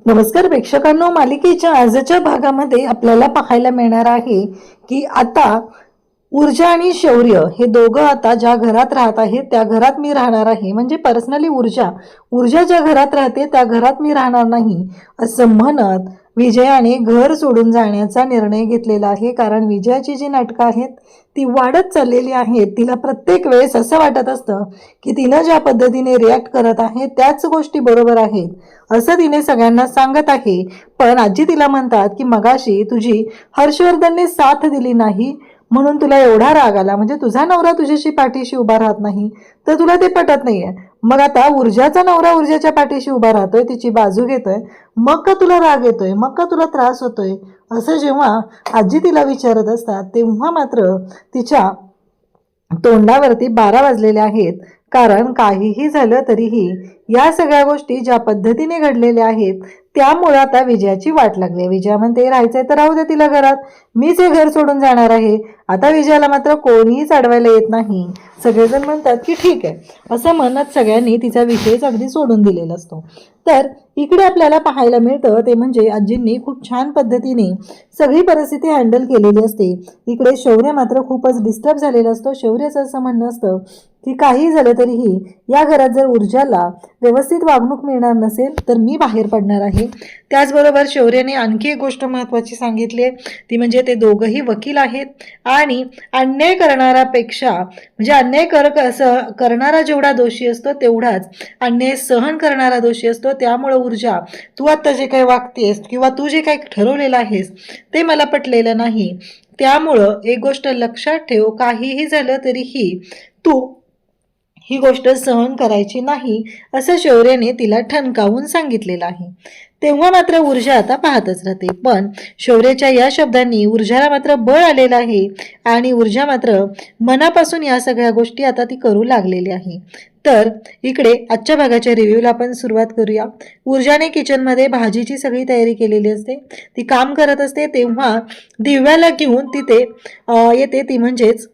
नमस्कार प्रेक्षकांनो, मालिकेच्या आजच्या भागामध्ये आपल्याला पाहायला मिळणार आहे की आता ऊर्जा आणि शौर्य हे दोघं आता ज्या घरात राहत आहेत त्या घरात मी राहणार आहे. म्हणजे पर्सनली ऊर्जा ऊर्जा ज्या घरात राहते त्या घरात मी राहणार नाही असं म्हणत विजयाने घर सोडून जाण्याचा निर्णय घेतलेला आहे. कारण विजयाची जी नाटकं आहेत ती वाढत चाललेली आहेत. तिला प्रत्येक वेळेस असं वाटत असतं की तिनं ज्या पद्धतीने रिॲक्ट करत आहे त्याच गोष्टी बरोबर आहेत असं तिने सगळ्यांना सांगत आहे. पण आजी तिला म्हणतात की मगाशी तुझी हर्षवर्धनने साथ दिली नाही म्हणून तुला एवढा राग आला. म्हणजे तुझा नवरा तुझ्याशी पाठीशी उभा राहत नाही तर तुला ते पटत नाहीये. मग आता ऊर्जाचा नवरा ऊर्जाच्या पाठीशी उभा राहतोय, तिची बाजू घेतोय, मग का तुला राग येतोय, मग का तुला त्रास होतोय असं जेव्हा आजी तिला विचारत असतात तेव्हा मात्र तिच्या तोंडावरती 12 वाजलेले आहेत. कारण काहीही झालं तरीही या सगळ्या गोष्टी ज्या पद्धतीने घडलेल्या आहेत त्यामुळे आता विजयाची वाट लागली. विजया म्हणते राहायचंय तर राहू दे तिला घरात, मीच हे घर सोडून जाणार आहे. आता विजयाला मात्र कोणीही अडवायला येत नाही. सगळेजण म्हणतात की ठीक आहे असं म्हणत सगळ्यांनी तिचा विषयच अगदी सोडून दिलेला असतो. तर इकडे आपल्याला पाहायला मिळतं ते म्हणजे आजींनी खूप छान पद्धतीने सगळी परिस्थिती हँडल केलेली असते. इकडे शौर्य मात्र खूपच डिस्टर्ब झालेला असतो. शौर्याचं असं म्हणणं असतं की काही झालं तरीही या घरात जर ऊर्जाला व्यवस्थित वागणूक मिळणार नसेल तर मी बाहेर पडणार आहे. त्याचबरोबर शौर्याने आणखी एक गोष्ट महत्त्वाची सांगितली आहे ती म्हणजे ते दोघंही वकील आहेत आणि अन्याय करणारापेक्षा म्हणजे अन्याय करणारा जेवढा दोषी असतो तेवढाच अन्याय सहन करणारा दोषी असतो. त्यामुळे ऊर्जा तू आता जे काही वागतेस किंवा तू जे काही ठरवलेलं आहेस ते मला पटलेलं नाही. त्यामुळं एक गोष्ट लक्षात ठेव, काहीही झालं तरीही तू ही गोष्ट सहन करायची नाही असं शौर्याने तिला ठणकावून सांगितलेलं आहे. तेव्हा मात्र ऊर्जा आता पाहतच राहते. पण शौर्याच्या या शब्दांनी ऊर्जाला मात्र बळ आलेलं आहे आणि ऊर्जा मात्र मनापासून या सगळ्या गोष्टी आता ती करू लागलेली आहे. तर इकडे आजच्या भागाच्या रिव्ह्यूला आपण सुरुवात करूया. ऊर्जाने किचनमध्ये भाजीची सगळी तयारी केलेली असते, ती काम करत असते तेव्हा दिव्याला घेऊन तिथे येते ती म्हणजेच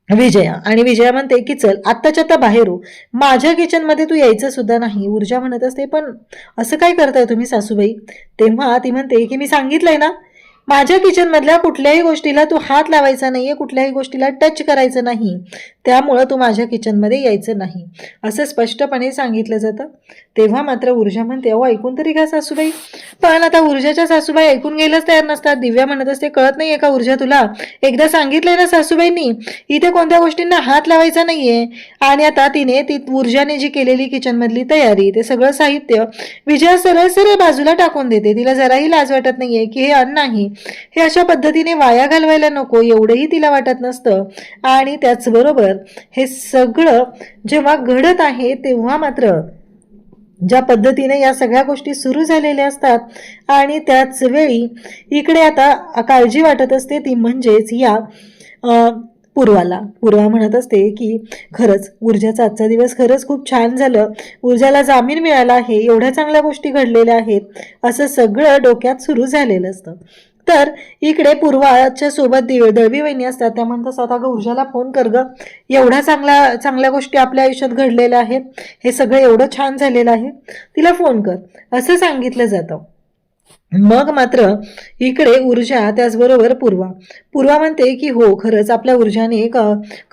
विजया. आणि विजया म्हणते की चल आत्ताच्या आता बाहेर हो, माझ्या किचनमध्ये तू यायचं सुद्धा नाही. ऊर्जा म्हणत असते पण असं काय करताय तुम्ही सासूबाई. तेव्हा ती म्हणते की मी सांगितलंय ना माझ्या किचनमधल्या कुठल्याही गोष्टीला तू हात लावायचा नाहीये, कुठल्याही गोष्टीला टच करायचं नाही, त्यामुळं तू माझ्या किचनमध्ये यायचं नाही असं स्पष्टपणे सांगितलं जातं. तेव्हा मात्र ऊर्जा म्हणते अहो ऐकून तरी घ्या सासूबाई. पण आता ऊर्जाच्या सासूबाई ऐकून घ्यायलाच तयार नसतात. दिव्या म्हणत असते कळत नाहीये का ऊर्जा तुला, एकदा सांगितलंय ना सासूबाईंनी इथे कोणत्या गोष्टींना हात लावायचा नाहीये. आणि आता तिने ती ऊर्जाने जी केलेली किचनमधली तयारी ते सगळं साहित्य विजया सरळ सरळ बाजूला टाकून देते. तिला जराही लाज वाटत नाहीये की हे अन्न नाही, हे अशा पद्धतीने वाया घालवायला नको एवढंही तिला वाटत नसतं. आणि त्याचबरोबर हे सगळं जेव्हा घडत आहे तेव्हा मात्र ज्या पद्धतीने या सगळ्या गोष्टी सुरू झालेल्या असतात आणि त्याच वेळी इकडे आता काळजी वाटत असते ती म्हणजेच या पूर्वा म्हणत असते की खरंच ऊर्जाचा आजचा दिवस खरंच खूप छान झालं, ऊर्जाला जामीन मिळाला आहे, एवढ्या चांगल्या गोष्टी घडलेल्या आहेत असं सगळं डोक्यात सुरू झालेलं असतं. तर इकडे पूर्वाच्या सोबत दळवी वहिनी असतात, त्या म्हणतात आता ग ऊर्जाला फोन कर ग, एवढ्या चांगल्या गोष्टी आपल्या आयुष्यात घडलेल्या आहेत, हे सगळं एवढं छान झालेलं आहे, तिला फोन कर असं सांगितलं जातं. मग मात्र इकडे ऊर्जा त्याचबरोबर पूर्वा म्हणते की हो खरंच आपल्या ऊर्जाने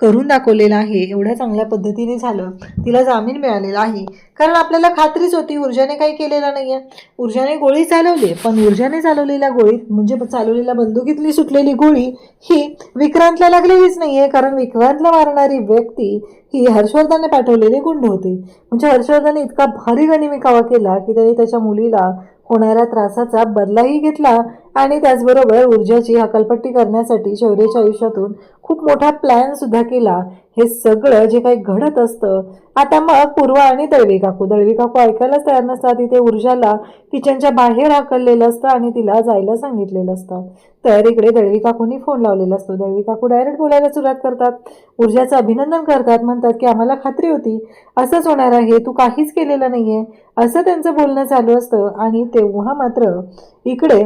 करून दाखवलेलं आहे, एवढ्या चांगल्या पद्धतीने झालं, तिला जामीन मिळालेला आहे. कारण आपल्याला खात्रीच होती ऊर्जाने काही केलेलं नाहीये. ऊर्जाने गोळी चालवली पण ऊर्जाने चालवलेल्या गोळीत म्हणजे चालवलेल्या बंदुकीतली सुटलेली गोळी ही विक्रांतला लागलेलीच नाहीये. कारण विक्रांतला मारणारी व्यक्ती ही हर्षवर्धनने पाठवलेली गुंड होती. म्हणजे हर्षवर्धनने इतका भारी गनिमिकावा केला की त्याने त्याच्या मुलीला होणाऱ्या त्रासाचा बदलाही घेतला आणि त्याचबरोबर ऊर्जाची हकालपट्टी करण्यासाठी शौर्याच्या आयुष्यातून खूप मोठा प्लॅन सुद्धा केला. हे सगळं जे काही घडत असतं आता मग पूर्वा आणि दळवी काकू ऐकायलाच तयार नसतात. तिथे ऊर्जाला किचनच्या बाहेर हाकललेलं असतं आणि तिला जायला सांगितलेलं असतं. तर इकडे दळवी काकूंनी फोन लावलेला असतो. दळवी काकू डायरेक्ट बोलायला सुरुवात करतात, ऊर्जाचं अभिनंदन करतात, म्हणतात की आम्हाला खात्री होती असंच होणार आहे, तू काहीच केलेलं नाहीये असं त्यांचं बोलणं चालू असतं. आणि तेव्हा मात्र इकडे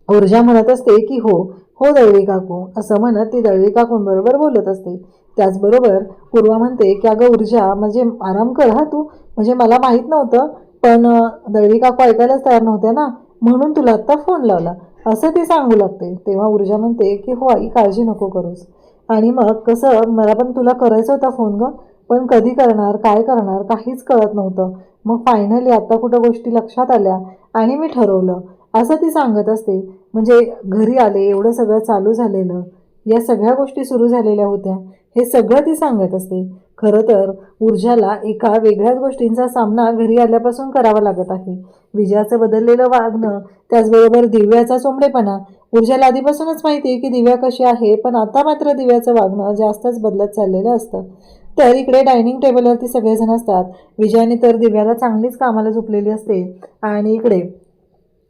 ऊर्जा म्हणत असते की हो हो दळवी काकू असं म्हणत ती दळवी काकूंबरोबर बोलत असते. त्याचबरोबर पूर्वा म्हणते की अगं ऊर्जा म्हणजे आराम कर हा तू, म्हणजे मला माहीत नव्हतं पण दळवी काकू ऐकायलाच तयार नव्हत्या ना, म्हणून तुला आत्ता फोन लावला असं ती सांगू लागते. तेव्हा ऊर्जा म्हणते की हो आई, काळजी नको करूस. आणि मग कसं, मला पण तुला करायचा होता फोन ग, पण कधी करणार काय करणार काहीच कळत नव्हतं. मग फायनली आता कुठं गोष्टी लक्षात आल्या आणि मी ठरवलं, असं ती सांगत असते. म्हणजे घरी आले, एवढं सगळं चालू झालेलं, या सगळ्या गोष्टी सुरू झालेल्या होत्या, हे सगळं ती सांगत असते. खरं तर ऊर्जाला एका वेगळ्याच गोष्टींचा सामना घरी आल्यापासून करावा लागत आहे. विजयाचं बदललेलं वागणं, त्याचबरोबर दिव्याचा चोंबडेपणा. ऊर्जाला आधीपासूनच माहिती आहे की दिव्या कशी आहे, पण आता मात्र दिव्याचं वागणं जास्तच बदलत चाललेलं असतं. तर इकडे डायनिंग टेबलवरती सगळेजण असतात. विजयाने तर दिव्याला चांगलीच कामाला झोपलेली असते आणि इकडे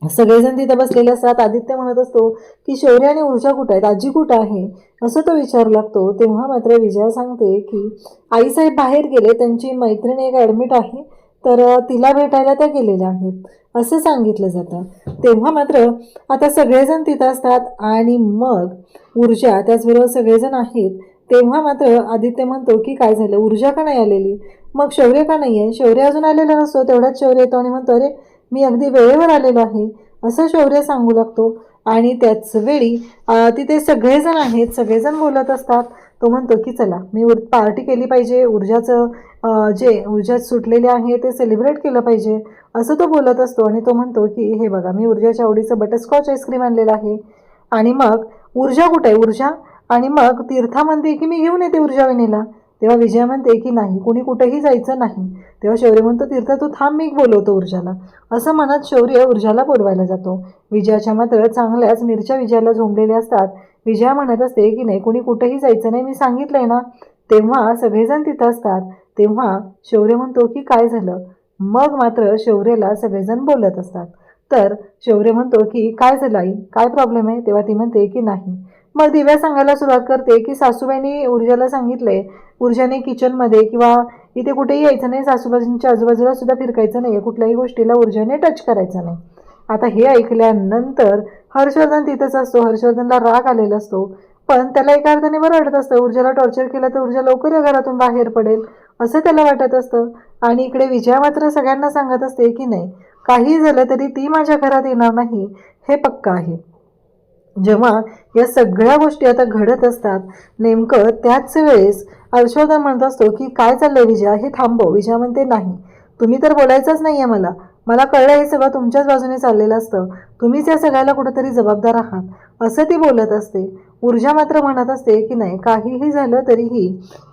सगळेजण तिथं बसलेले असतात. आदित्य म्हणत असतो की शौर्य आणि ऊर्जा कुठं आहेत, आजी कुठं आहे, असं तो विचारू लागतो. तेव्हा मात्र विजया सांगते की आईसाहेब बाहेर गेले, त्यांची मैत्रीण एक ॲडमिट आहे, तर तिला भेटायला त्या गेलेल्या आहेत, असं सांगितलं जातं. तेव्हा मात्र आता सगळेजण तिथं असतात आणि मग ऊर्जा त्याचबरोबर सगळेजण आहेत. तेव्हा मात्र आदित्य म्हणतो की काय झालं, ऊर्जा का नाही आलेली, मग शौर्य का नाही आहे. शौर्य अजून आलेला नसतो, तेवढ्यात शौर्य येतो आणि म्हणतो अरे मी अगदी वेळेवर आलेलो आहे, असं शौर्य सांगू लागतो. आणि त्याच वेळी तिथे सगळेजण आहेत, सगळेजण बोलत असतात. तो म्हणतो की चला मी पार्टी केली पाहिजे, ऊर्जाचं जे ऊर्जा सुटलेले आहे ते सेलिब्रेट केलं पाहिजे, असं तो बोलत असतो. आणि तो म्हणतो की हे बघा, मी ऊर्जाच्या आवडीचं बटरस्कॉच आईस्क्रीम आणलेलं आहे. आणि मग ऊर्जा कुठे आहे, ऊर्जा. आणि मग तीर्था म्हणते की मी घेऊन येते ऊर्जा वहिनीला. तेव्हा विजया म्हणते की नाही, कुणी कुठेही जायचं नाही. तेव्हा शौर्य म्हणतो तीर्था तू थांब, मी बोलवतो ऊर्जाला, असं म्हणत शौर्य ऊर्जाला बोलवायला जातो. विजयाच्या मात्र चांगल्याच मिरच्या विजयाला झोंबलेल्या असतात. विजया म्हणत असते की नाही, कुणी कुठेही जायचं नाही, मी सांगितलंय ना. तेव्हा सगळेजण तिथं असतात. तेव्हा शौर्य म्हणतो की काय झालं. मग मात्र शौर्यला सगळेजण बोलत असतात. तर शौर्य म्हणतो की काय झालं आई, काय प्रॉब्लेम आहे. तेव्हा ती म्हणते की नाही. मग दिव्या सांगायला सुरुवात करते की सासूबाईंनी ऊर्जाला सांगितलंय, ऊर्जाने किचनमध्ये किंवा इथे कुठेही यायचं नाही, सासूबाईंच्या आजूबाजूला सुद्धा फिरकायचं नाही, कुठल्याही गोष्टीला ऊर्जाने टच करायचं नाही. आता हे ऐकल्यानंतर हर्षवर्धन तिथंच असतो. हर्षवर्धनला राग आलेला असतो, पण त्याला एका अर्थाने बरं वाटत असतं. ऊर्जाला टॉर्चर केलं तर ऊर्जा लवकर या घरातून बाहेर पडेल, असं त्याला वाटत असतं. आणि इकडे विजया मात्र सगळ्यांना सांगत असते की नाही, काही झालं तरी ती माझ्या घरात येणार नाही, हे पक्का आहे. जेव्हा या सगळ्या गोष्टी आता घडत असतात, नेमकं त्याच वेळेस हर्षवर्धन म्हणत असतो की काय चाललंय विजया, हे थांबव. विजया म्हणते नाही, तुम्ही तर बोलायचंच नाही आहे मला, मला कळलं हे सगळं तुमच्याच बाजूने चाललेलं असतं, तुम्हीच या सगळ्याला कुठेतरी जबाबदार आहात, असं ती बोलत असते. ऊर्जा मात्र म्हणत असते की नाही, काहीही झालं तरीही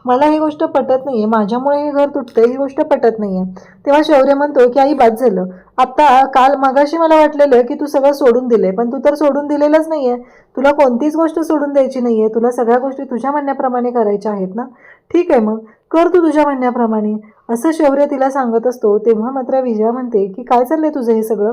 मला ही गोष्ट पटत नाही आहे, माझ्यामुळे हे घर तुटतंय, ही गोष्ट पटत नाही आहे. तेव्हा शौर्य म्हणतो की आई बाद झालं, आता काल मगाशी मला वाटलेलं की तू सगळं सोडून दिलंय, पण तू तर सोडून दिलेलंच नाही आहे. तुला कोणतीच गोष्ट सोडून द्यायची नाही आहे, तुला सगळ्या गोष्टी तुझ्या म्हणण्याप्रमाणे करायच्या आहेत ना. ठीक आहे, मग कर तू तुझ्या म्हणण्याप्रमाणे, असं शौर्य तिला सांगत असतो. तेव्हा मात्र विजया म्हणते की काय चाललंय तुझं हे सगळं.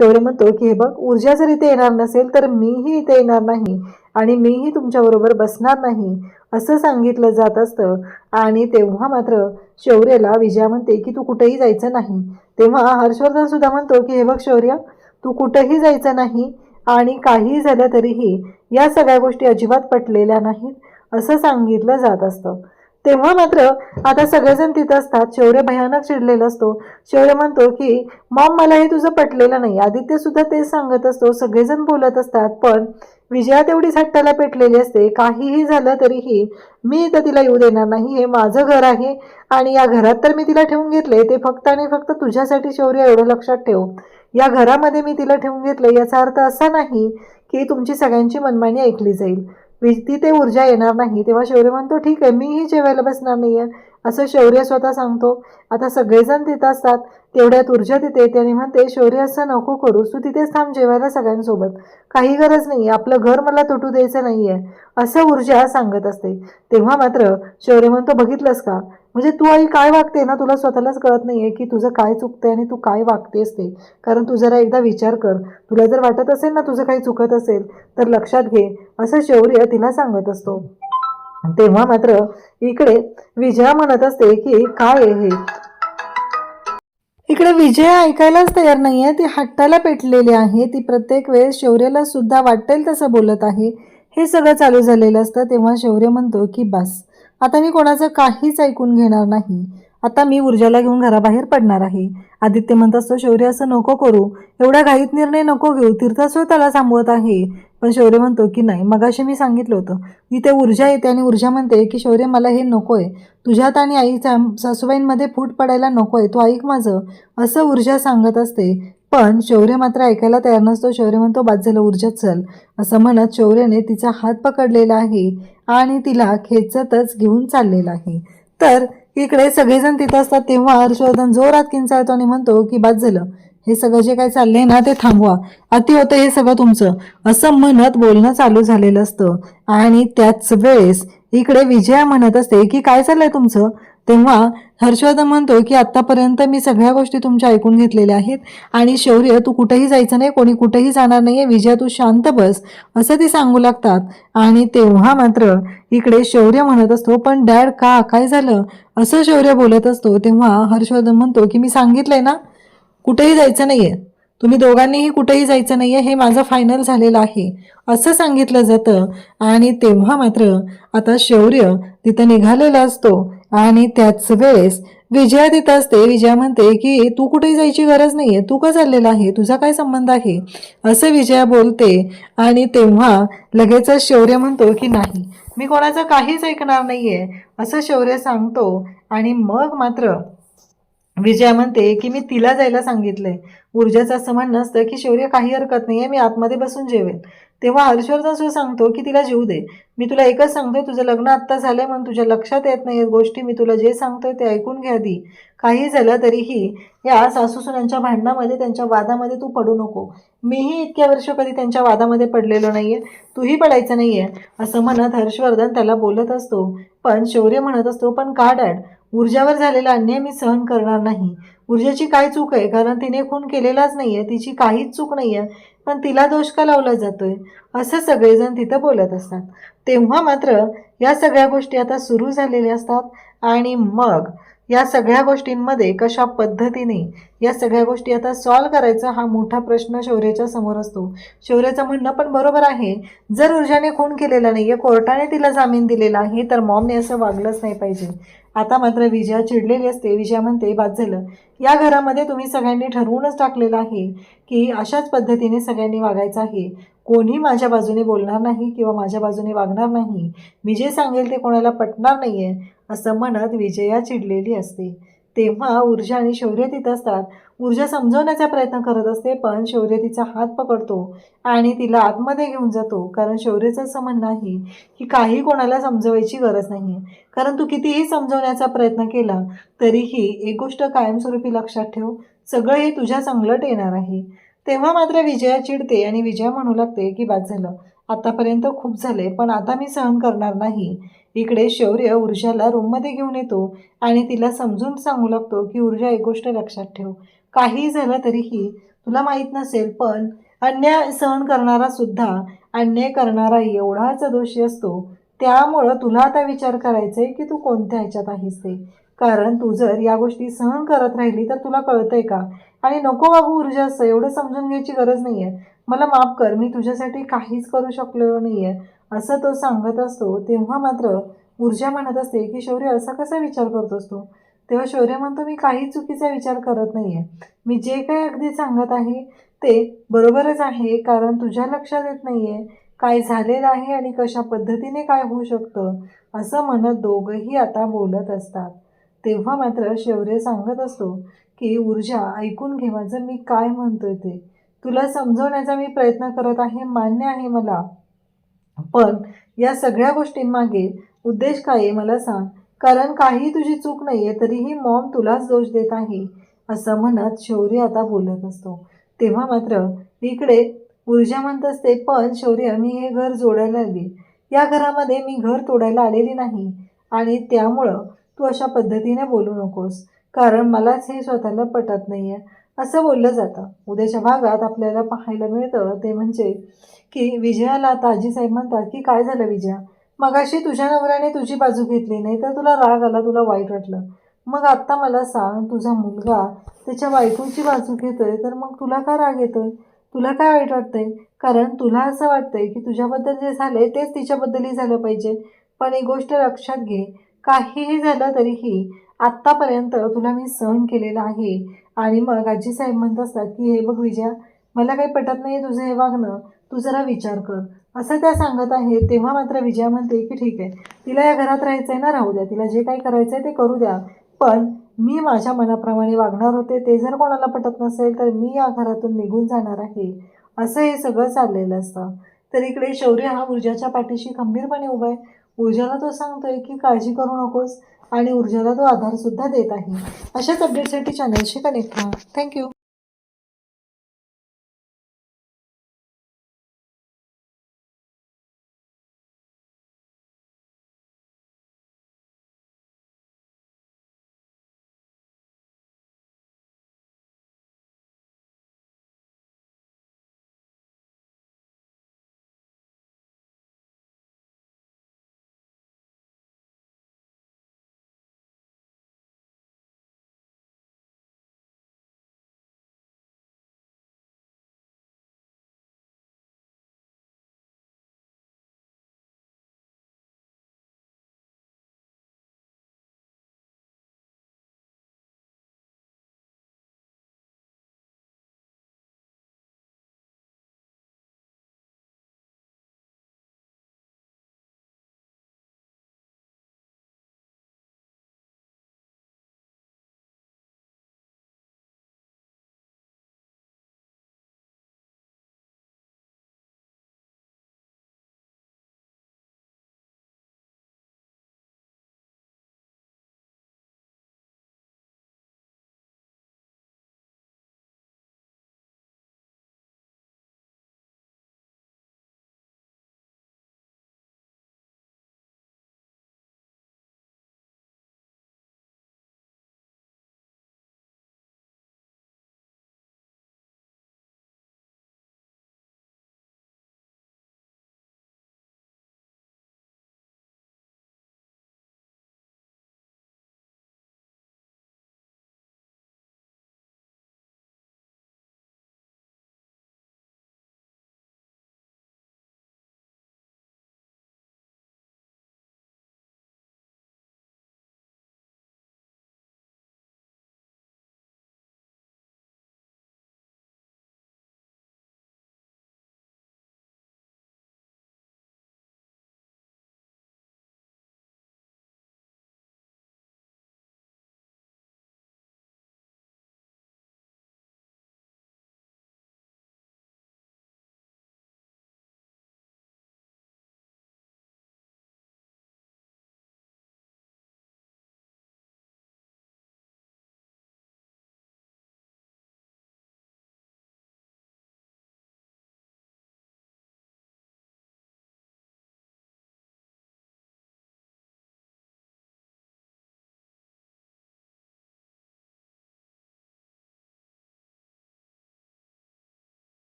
शौर्य म्हणतो की हे बघ, ऊर्जा जर इथे येणार नसेल तर मीही इथे येणार नाही आणि मीही तुमच्याबरोबर बसणार नाही, असं सांगितलं जात असतं. आणि तेव्हा मात्र शौर्यला विजया म्हणते की तू कुठेही जायचं नाही. तेव्हा हर्षवर्धन सुद्धा म्हणतो की हे बघ शौर्य, तू कुठेही जायचं नाही आणि काही झालं तरीही या सगळ्या गोष्टी अजिबात पटलेल्या नाहीत, असं सांगितलं जात असतं. तेव्हा मात्र आता सगळेजण तिथं असतात. शौर्य भयानक चिडलेला असतो. शौर्य म्हणतो की मॉम, मला हे तुझं पटलेलं नाही. आदित्य सुद्धा तेच सांगत असतो. सगळेजण बोलत असतात, पण विजया तेवढीच हट्टाला पेटलेली असते. काहीही झालं तरीही मी इथं तिला येऊ देणार नाही, हे माझं घर आहे आणि या घरात तर मी तिला ठेवून घेतले ते फक्त आणि फक्त तुझ्यासाठी. शौर्य, एवढं लक्षात ठेव, या घरामध्ये मी तिला ठेवून घेतलं, याचा अर्थ असा नाही की तुमची सगळ्यांची मनमानी ऐकली जाईल. तिथे ऊर्जा येणार नाही. तेव्हा शौर्य म्हणतो ठीक आहे, मीही जेवायला बसणार नाही आहे, असं शौर्य स्वतः सांगतो. आता सगळेजण तिथं असतात. तेवढ्यात ऊर्जा तिथे येते आणि म्हणते शौर्य, असं नको करूस, तू तिथेच थांब जेवायला सगळ्यांसोबत, काही गरज नाही, आपलं घर मला तुटू द्यायचं नाही आहे, असं ऊर्जा सांगत असते. तेव्हा मात्र शौर्य म्हणतो बघितलंस का, म्हणजे तू आई काय वागते ना, तुला स्वतःलाच कळत नाही आहे की तुझं काय चुकतंय आणि तू काय वागतेस ते. कारण तू जरा एकदा विचार कर, तुला जर वाटत असेल ना तुझं काही चुकत असेल तर लक्षात घे, असं शौर्य तिला सांगत असतो. तेव्हा मात्र इकडे विजया म्हणत असते की काय आहे हे. इकडे विजया ऐकायलाच तयार नाहीये, ती हट्टाला पेटलेली आहे. ती प्रत्येक वेळेस शौर्याला सुद्धा वाटेल तसं बोलत आहे. हे सगळं चालू झालेलं असतं. तेव्हा शौर्य म्हणतो की बस, आता मी कोणाचं काहीच ऐकून घेणार नाही आता मी ऊर्जाला घेऊन घराबाहेर पडणार आहे. आदित्य म्हणत असतो, शौर्य असं नको करू, एवढा घाईत निर्णय नको घेऊ, तीर्थासुर त्याला थांबवत आहे. पण शौर्य म्हणतो की नाही, मगाशी मी सांगितलं होतं. इथे ऊर्जा येते आणि ऊर्जा म्हणते की शौर्य मला हे नकोय, तुझ्यात आणि आईच्या सासूबाईंमध्ये फूट पडायला नकोय, तू ऐक माझं, असं ऊर्जा सांगत असते. पण शौर्य मात्र ऐकायला तयार नसतो. शौर्य म्हणतो, बाद झालं ऊर्जा, चल, असं म्हणत शौर्याने तिचा हात पकडलेला आहे आणि तिला खेचतच घेऊन चाललेला आहे. तर इकडे सगळेजण तिथं असतात तेव्हा हर्षवर्धन जोरात किंचाळतो आणि म्हणतो की बाद झालं, हे सगळं जे काय चाललंय ना ते थांबवा, अति होतं हे सगळं तुमचं, असं म्हणत बोलणं चालू झालेलं असतं. आणि त्याच वेळेस इकडे विजया म्हणत असते की काय चाललंय तुमचं. तेव्हा हर्षवर्धन म्हणतो की आतापर्यंत मी सगळ्या गोष्टी तुमच्या ऐकून घेतलेल्या आहेत आणि शौर्य तू कुठेही जायचं नाही, कोणी कुठेही जाणार नाहीये, विजया तू शांत बस, असं ते सांगू लागतात. आणि तेव्हा मात्र इकडे शौर्य म्हणत असतो, पण डॅड का, काय झालं, असं शौर्य बोलत असतो. तेव्हा हर्षवर्धन म्हणतो की मी सांगितलंय ना, कुठेही जायचं नाहीये, तुम्ही दोघांनीही कुठेही जायचं नाहीये, हे माझं फायनल झालेलं आहे, असं सांगितलं जातं. आणि तेव्हा मात्र आता शौर्य तिथं निघालेला असतो आणि त्याच वेळेस विजया तिथं असते. विजया म्हणते की तू कुठेही जायची गरज नाहीये, तू का चाललेला आहे, तुझा काय संबंध आहे, असं विजया बोलते. आणि तेव्हा लगेचच शौर्य म्हणतो की नाही, मी कोणाचं काहीच ऐकणार नाहीये, असं शौर्य सांगतो. आणि मग मात्र विजया म्हणते की मी तिला जायला सांगितलंय. ऊर्जाचं असं म्हणणं असतं की शौर्य काही हरकत नाहीये, मी आतमध्ये बसून जेवेल. तेव्हा हर्षवर्धन असं सांगतो की तिला जीव दे, मी तुला एकच सांगतोय, तुझं लग्न आत्ता झालंय म्हणून तुझ्या लक्षात येत नाही गोष्टी, मी तुला जे सांगतोय ते ऐकून घ्या आधी. काही झालं तरीही या सासूसुनांच्या भांडणामध्ये, त्यांच्या वादामध्ये तू पडू नको, मीही इतक्या वर्ष कधी त्यांच्या वादामध्ये पडलेलो नाहीये, तूही पडायचं नाहीये, असं म्हणत हर्षवर्धन त्याला बोलत असतो. पण शौर्य म्हणत असतो, पण का डॅड, ऊर्जावर झालेला अन्याय मी सहन करणार नाही. ऊर्जाची काय चूक आहे, कारण तिने खून केलेलाच नाहीये, तिची काहीच चूक नाहीये, पण तिला दोष का लावला जातोय, असं सगळेजण तिथं बोलत असतात. तेव्हा मात्र या सगळ्या गोष्टी आता सुरू झालेल्या असतात. आणि मग या सगळ्या गोष्टींमध्ये कशा पद्धतीने या सगळ्या गोष्टी आता सॉल्व्ह करायचा, हा मोठा प्रश्न शौर्याच्या समोर असतो. शौर्याचं म्हणणं पण बरोबर आहे, जर ऊर्जाने खून केलेला नाहीये, कोर्टाने तिला जामीन दिलेला आहे, तर मॉमने असं वागलंच नाही पाहिजे. आता मात्र विजया चिडलेली असते. विजया म्हणते, बाद झालं, या घरामध्ये तुम्ही सगळ्यांनी ठरवूनच टाकलेलं आहे की अशाच पद्धतीने सगळ्यांनी वागायचं आहे, कोणी माझ्या बाजूने बोलणार नाही किंवा माझ्या बाजूने वागणार नाही, मी जे सांगेल ते कोणाला पटणार नाहीये, असं म्हणत विजया चिडलेली असते. तेव्हा ऊर्जा आणि शौर्य तिथं असतात. ऊर्जा समजवण्याचा प्रयत्न करत असते, पण शौर्य तिचा हात पकडतो आणि तिला आतमध्ये घेऊन जातो. कारण शौर्याचं असं म्हणणं आहे की काही कोणाला समजवायची गरज नाही आहे, कारण तू कितीही समजवण्याचा प्रयत्न केला तरीही एक गोष्ट कायमस्वरूपी लक्षात ठेव, सगळं हे तुझ्या चांगलंच येणार आहे. तेव्हा मात्र विजया चिडते आणि विजया म्हणू लागते की बाद झालं, आतापर्यंत खूप झाले, पण आता मी सहन करणार नाही. इकडे शौर्य ऊर्जाला रूममध्ये घेऊन येतो आणि तिला समजून सांगू लागतो की ऊर्जा, एक गोष्ट लक्षात ठेव, काही झालं तरीही तुला माहीत नसेल, पण अन्याय सहन करणारा सुद्धा अन्याय करणारा एवढाच दोषी असतो. त्यामुळं तुला आता विचार करायचा आहे की तू कोणत्या ह्याच्यात आहेस ते, कारण तू जर या गोष्टी सहन करत राहिली तर तुला कळतंय का, आणि नको बाबू ऊर्जा, असं एवढं समजून घ्यायची गरज नाही आहे, मला माफ कर, मी तुझ्यासाठी काहीच करू शकलेलो नाही आहे, असं तो सांगत असतो. तेव्हा मात्र ऊर्जा म्हणत असते की शौर्य, असा कसा विचार करत असतो. तेव्हा शौर्य म्हणतो, मी काही चुकीचा विचार करत नाही आहे, मी जे काही अगदी सांगत आहे ते बरोबरच आहे, कारण तुझ्या लक्षात येत नाही आहे काय झालेलं आहे आणि कशा पद्धतीने काय होऊ शकतं, असं म्हणत दोघंही आता बोलत असतात. तेव्हा मात्र शौर्य सांगत असतो की ऊर्जा, ऐकून घे माझं, मी काय म्हणतोय ते, तुला समजवण्याचा मी प्रयत्न करत आहे, मान्य आहे मला, पण या सगळ्या गोष्टींमागे उद्देश काय आहे मला सांग, कारण काही तुझी चूक नाही आहे तरीही मॉम तुलाच दोष देत आहे, असं म्हणत शौर्य आता बोलत असतो. तेव्हा मात्र इकडे ऊर्जा म्हणत असते, पण शौर्य, मी हे घर जोडायला आली, या घरामध्ये मी घर तोडायला आलेली नाही, आणि त्यामुळं तू अशा पद्धतीने बोलू नकोस, कारण मलाच हे स्वतःला पटत नाही आहे, असं बोललं जातं. उद्याच्या भागात आपल्याला पाहायला मिळतं ते म्हणजे की विजयाला आता आजीसाहेब म्हणतात की काय झालं विजया, मगाशी तुझ्या नवऱ्याने तुझी बाजू घेतली नाही तर तुला राग आला, तुला वाईट वाटलं, मग आत्ता मला सांग, तुझा मुलगा त्याच्या बायकोची बाजू घेतोय तर मग तुला का राग येतोय, तुला काय वाईट वाटतंय, कारण तुला असं वाटतंय की तुझ्याबद्दल जे झालंय तेच तिच्याबद्दलही झालं पाहिजे. पण एक गोष्ट लक्षात घे, काहीही झालं तरीही आत्तापर्यंत तुला मी सहन केलेलं आहे. आणि मग आजीसाहेब म्हणत असतात की हे बघ विजया, मला काही पटत नाही तुझं हे वागणं, तू जरा विचार कर, असं त्या सांगत आहेत. तेव्हा मात्र विजया म्हणते की ठीक आहे, तिला या घरात राहायचं आहे ना, राहू द्या, तिला जे काही करायचं आहे ते करू द्या, पण मी माझ्या मनाप्रमाणे वागणार होते, ते जर कोणाला पटत नसेल तर मी या घरातून निघून जाणार आहे. असं हे सगळं चाललेलं असतं. तर इकडे शौर्य हा ऊर्जाच्या पाठीशी खंबीरपणे उभा आहे. ऊर्जाला तो सांगतोय की काळजी करू नकोस, आणि ऊर्जाला तो आधारसुद्धा देत आहे. अशाच अपडेटसाठी चॅनलशी कनेक्ट राहा. थँक्यू.